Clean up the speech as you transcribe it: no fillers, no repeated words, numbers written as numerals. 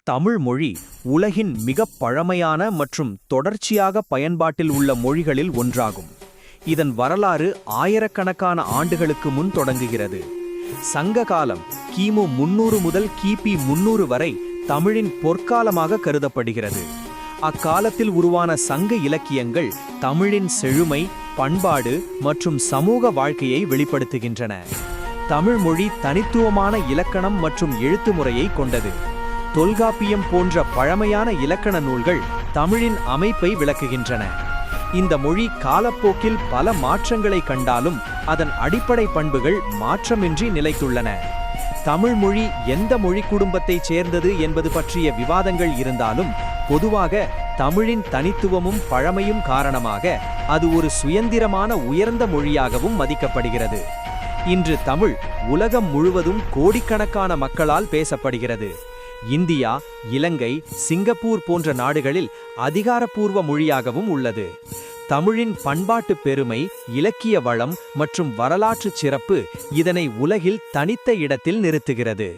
தமிழ் மொழி உலகின் மிகப் பழமையான மற்றும் தொடர்ச்சியாக பயன்பாட்டில் உள்ள மொழிகளில் ஒன்றாகும். இதன் வரலாறு ஆயிரக்கணக்கான ஆண்டுகளுக்கு முன் தொடங்குகிறது. சங்க காலம் கிமு 300 முதல் கிபி 300 வரை தமிழின் பொற்காலமாக கருதப்படுகிறது. அக்காலத்தில் உருவான சங்க இலக்கியங்கள் தமிழின் செழுமை, பண்பாடு மற்றும் சமூக வாழ்க்கையை வெளிப்படுத்துகின்றன. தமிழ் மொழி தனித்துவமான இலக்கணம் மற்றும் எழுத்து முறையை கொண்டது. தொல்காப்பியம் போன்ற பழமையான இலக்கண நூல்கள் தமிழின் அமைப்பை விளக்குகின்றன. இந்த மொழி காலப்போக்கில் பல மாற்றங்களை கண்டாலும் அதன் அடிப்படை பண்புகள் மாற்றமின்றி நிலைத்துள்ளன. தமிழ் மொழி எந்த மொழி குடும்பத்தைச் சேர்ந்தது என்பது பற்றிய விவாதங்கள் இருந்தாலும் பொதுவாக தமிழின் தனித்துவமும் பழமையும் காரணமாக அது ஒரு சுயந்திரமான உயர்ந்த மொழியாகவும் மதிக்கப்படுகிறது. இன்று தமிழ் உலகம் முழுவதும் கோடிக்கணக்கான மக்களால் பேசப்படுகிறது. இந்தியா, இலங்கை, சிங்கப்பூர் போன்ற நாடுகளில் அதிகாரப்பூர்வ மொழியாகவும் உள்ளது. தமிழின் பண்பாட்டு பெருமை, இலக்கிய வளம் மற்றும் வரலாற்றுச் சிறப்பு இதனை உலகில் தனித்த இடத்தில் நிறுத்துகிறது.